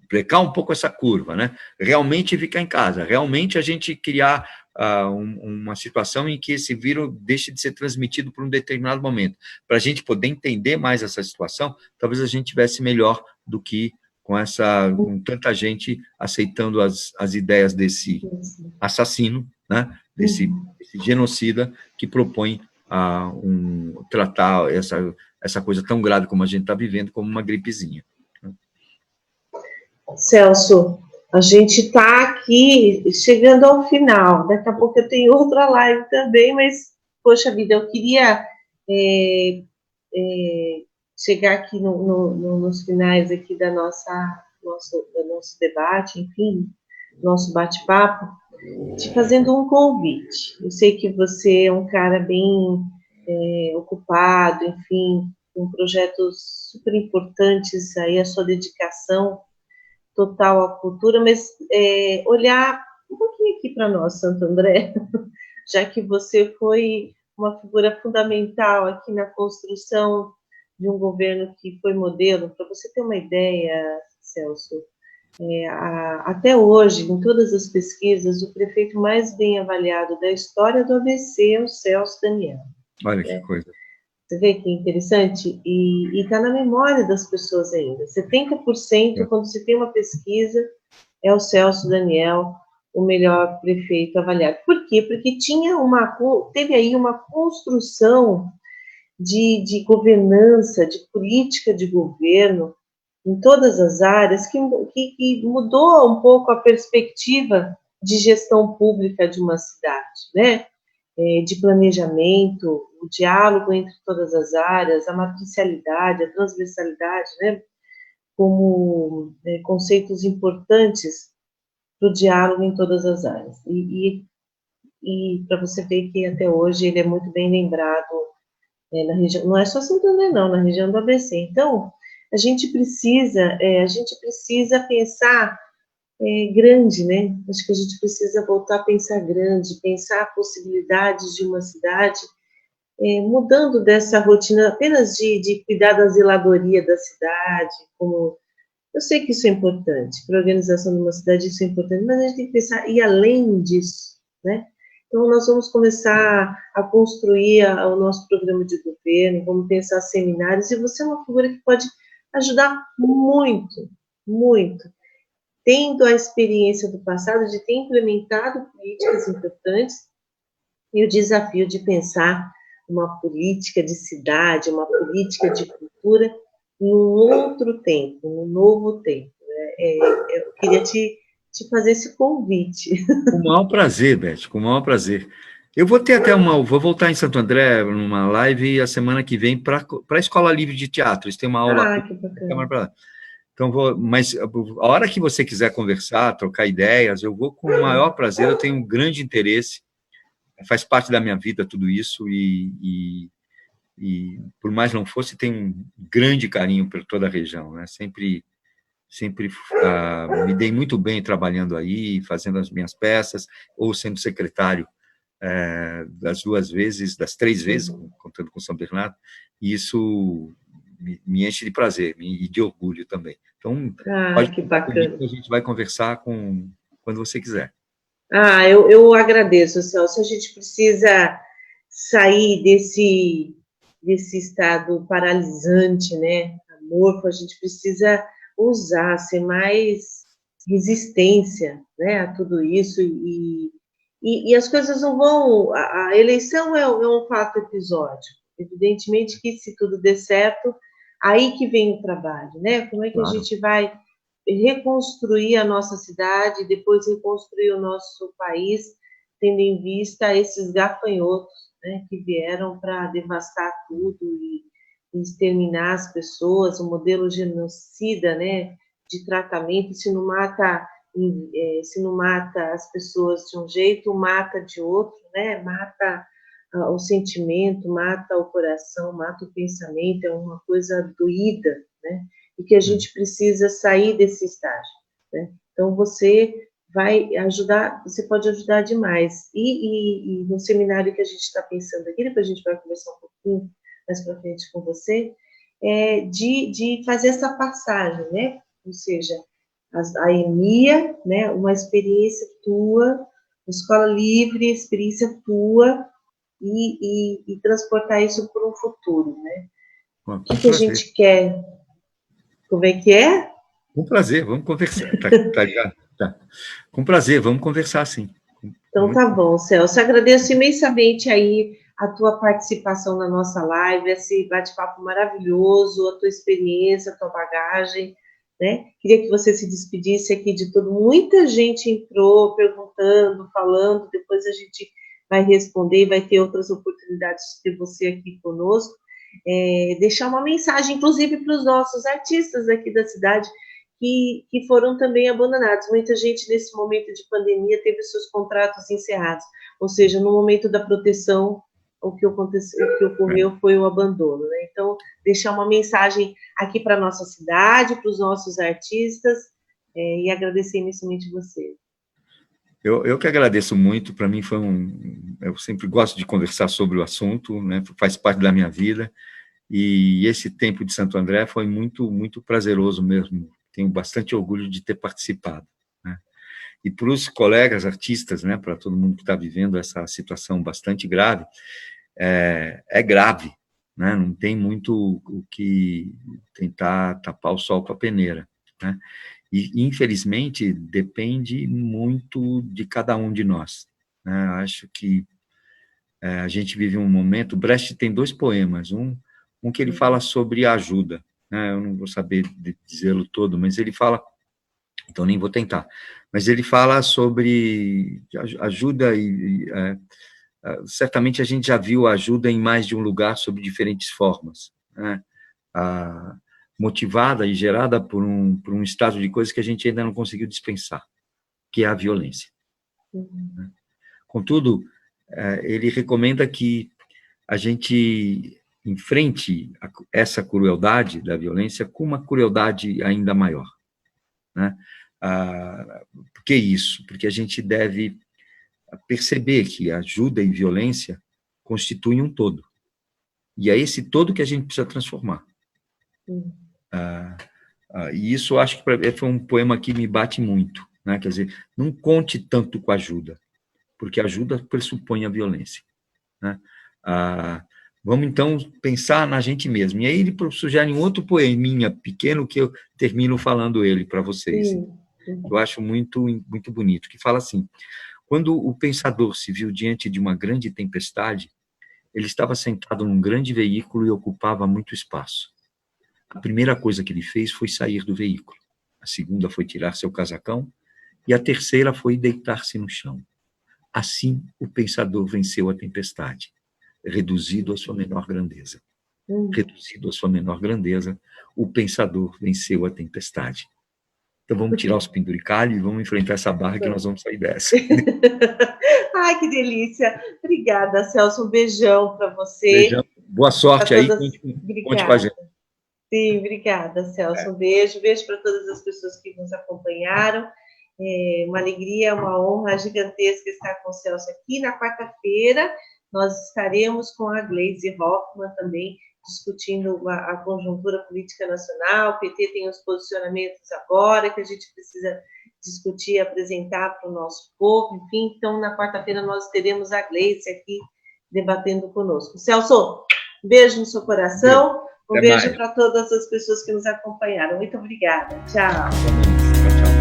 brecar um pouco essa curva, né? Realmente ficar em casa, realmente a gente criar uma situação em que esse vírus deixe de ser transmitido por um determinado momento. Para a gente poder entender mais essa situação, talvez a gente tivesse melhor do que com tanta gente aceitando as ideias desse assassino, né? desse genocida que propõe tratar essa coisa tão grave como a gente está vivendo como uma gripezinha. Celso, a gente está aqui chegando ao final. Daqui a pouco eu tenho outra live também, mas, poxa vida, eu queria chegar aqui nos finais aqui do nosso debate, enfim, nosso bate-papo, te fazendo um convite. Eu sei que você é um cara bem ocupado, enfim, com projetos super importantes aí, a sua dedicação total à cultura, mas olhar um pouquinho aqui para nós, Santo André, já que você foi uma figura fundamental aqui na construção de um governo que foi modelo. Para você ter uma ideia, Celso, até hoje, em todas as pesquisas, o prefeito mais bem avaliado da história do ABC é o Celso Daniel. Olha que coisa. Você vê que interessante? E está na memória das pessoas ainda. 70%, quando se tem uma pesquisa, é o Celso Daniel o melhor prefeito avaliado. Por quê? Porque teve aí uma construção de governança, de política de governo, em todas as áreas, que mudou um pouco a perspectiva de gestão pública de uma cidade, né? De planejamento, o diálogo entre todas as áreas, a matricialidade, a transversalidade, né? Como conceitos importantes para o diálogo em todas as áreas. E para você ver que até hoje ele é muito bem lembrado na região, não é só Santo André, não, na região do ABC. Então, a gente precisa pensar grande, né? Acho que a gente precisa voltar a pensar grande, pensar possibilidades de uma cidade, mudando dessa rotina apenas de cuidar da zeladoria da cidade, como eu sei que isso é importante, para a organização de uma cidade isso é importante, mas a gente tem que pensar e além disso, né? Então, nós vamos começar a construir o nosso programa de governo, vamos pensar seminários, e você é uma figura que pode ajudar muito, muito, tendo a experiência do passado de ter implementado políticas importantes e o desafio de pensar uma política de cidade, uma política de cultura em um outro tempo, num novo tempo. Eu queria te fazer esse convite. Com o maior prazer, Beth, com o maior prazer. Eu vou ter vou voltar em Santo André numa live a semana que vem para a Escola Livre de Teatro. Eles têm uma aula. Que bacana. Então, mas a hora que você quiser conversar, trocar ideias, eu vou com o maior prazer, eu tenho um grande interesse, faz parte da minha vida tudo isso, e por mais não fosse, tenho um grande carinho por toda a região, né? Sempre me dei muito bem trabalhando aí, fazendo as minhas peças, ou sendo secretário das 2 vezes, das 3 vezes, contando com São Bernardo, e isso me enche de prazer e de orgulho também. Então, pode que bacana. a gente vai conversar quando você quiser. Eu agradeço, Celso. A gente precisa sair desse estado paralisante, né, amorfo. A gente precisa usar, ser mais resistência, né, a tudo isso, e as coisas não vão... A eleição é um fato episódico. Evidentemente que, se tudo der certo, aí que vem o trabalho, né? Como é que a gente vai reconstruir a nossa cidade, depois reconstruir o nosso país, tendo em vista esses gafanhotos, né, que vieram para devastar tudo e exterminar as pessoas, um modelo genocida, né, de tratamento. Se não mata as pessoas de um jeito, mata de outro, né, mata o sentimento, mata o coração, mata o pensamento, é uma coisa doída, né, e que a gente precisa sair desse estágio, né? Então, você vai ajudar, você pode ajudar demais. E no seminário que a gente está pensando aqui, depois a gente vai conversar um pouquinho mais para frente com você, de fazer essa passagem, né? Ou seja, a EMIA, né? Uma experiência tua, escola livre, experiência tua, e transportar isso para um futuro, né? O que a gente quer? Como é que é? Com prazer, vamos conversar. Tá ligado? Tá. Com prazer, vamos conversar, sim. Então tá bom, Celso. Agradeço imensamente aí a tua participação na nossa live, esse bate-papo maravilhoso, a tua experiência, a tua bagagem, né? Queria que você se despedisse aqui de tudo. Muita gente entrou perguntando, falando, depois a gente vai responder, vai ter outras oportunidades de ter você aqui conosco. Deixar uma mensagem, inclusive, para os nossos artistas aqui da cidade, que foram também abandonados. Muita gente, nesse momento de pandemia, teve seus contratos encerrados, ou seja, no momento da proteção, o que ocorreu foi o abandono, né? Então, deixar uma mensagem aqui para a nossa cidade, para os nossos artistas, e agradecer imensamente você. Eu que agradeço muito, para mim foi eu sempre gosto de conversar sobre o assunto, né? Faz parte da minha vida, e esse tempo de Santo André foi muito, muito prazeroso mesmo. Tenho bastante orgulho de ter participado, né? E para os colegas artistas, né, para todo mundo que está vivendo essa situação bastante grave, é grave, né? Não tem muito o que tentar tapar o sol com a peneira, né? E, infelizmente, depende muito de cada um de nós, né? Acho que a gente vive um momento... Brecht tem 2 poemas, um que ele fala sobre a ajuda, né? Eu não vou saber dizê-lo todo, mas ele fala... Então, nem vou tentar. Mas ele fala sobre ajuda certamente a gente já viu a ajuda em mais de um lugar sob diferentes formas, né? Motivada e gerada por um estado de coisas que a gente ainda não conseguiu dispensar, que é a violência. Contudo, ele recomenda que a gente enfrente essa crueldade da violência com uma crueldade ainda maior, né? Por que isso? Porque a gente deve perceber que ajuda e violência constituem um todo. E é esse todo que a gente precisa transformar. E isso, acho que foi um poema que me bate muito, né? Quer dizer, não conte tanto com a ajuda, porque a ajuda pressupõe a violência, né? Vamos, então, pensar na gente mesmo. E aí ele sugere um outro poeminha pequeno que eu termino falando ele para vocês. Eu acho muito, muito bonito, que fala assim: quando o pensador se viu diante de uma grande tempestade, ele estava sentado num grande veículo e ocupava muito espaço. A primeira coisa que ele fez foi sair do veículo. A segunda foi tirar seu casacão. E a terceira foi deitar-se no chão. Assim, o pensador venceu a tempestade, reduzido à sua menor grandeza. Reduzido à sua menor grandeza, o pensador venceu a tempestade. Então, vamos tirar os penduricalhos e vamos enfrentar essa barra que nós vamos sair dessa. Ai, que delícia. Obrigada, Celso. Um beijão para você. Beijão. Boa sorte aí. Conte com a gente. Sim, obrigada, Celso. Um beijo. Beijo para todas as pessoas que nos acompanharam. Uma alegria, uma honra gigantesca estar com o Celso aqui. Na quarta-feira, nós estaremos com a Gleisi Hoffmann também, discutindo a conjuntura política nacional. O PT tem os posicionamentos agora que a gente precisa discutir e apresentar para o nosso povo. Enfim, então, na quarta-feira, nós teremos a Gleisi aqui debatendo conosco. Celso, um beijo no seu coração. Um beijo para todas as pessoas que nos acompanharam. Muito obrigada. Tchau. Tchau, tchau.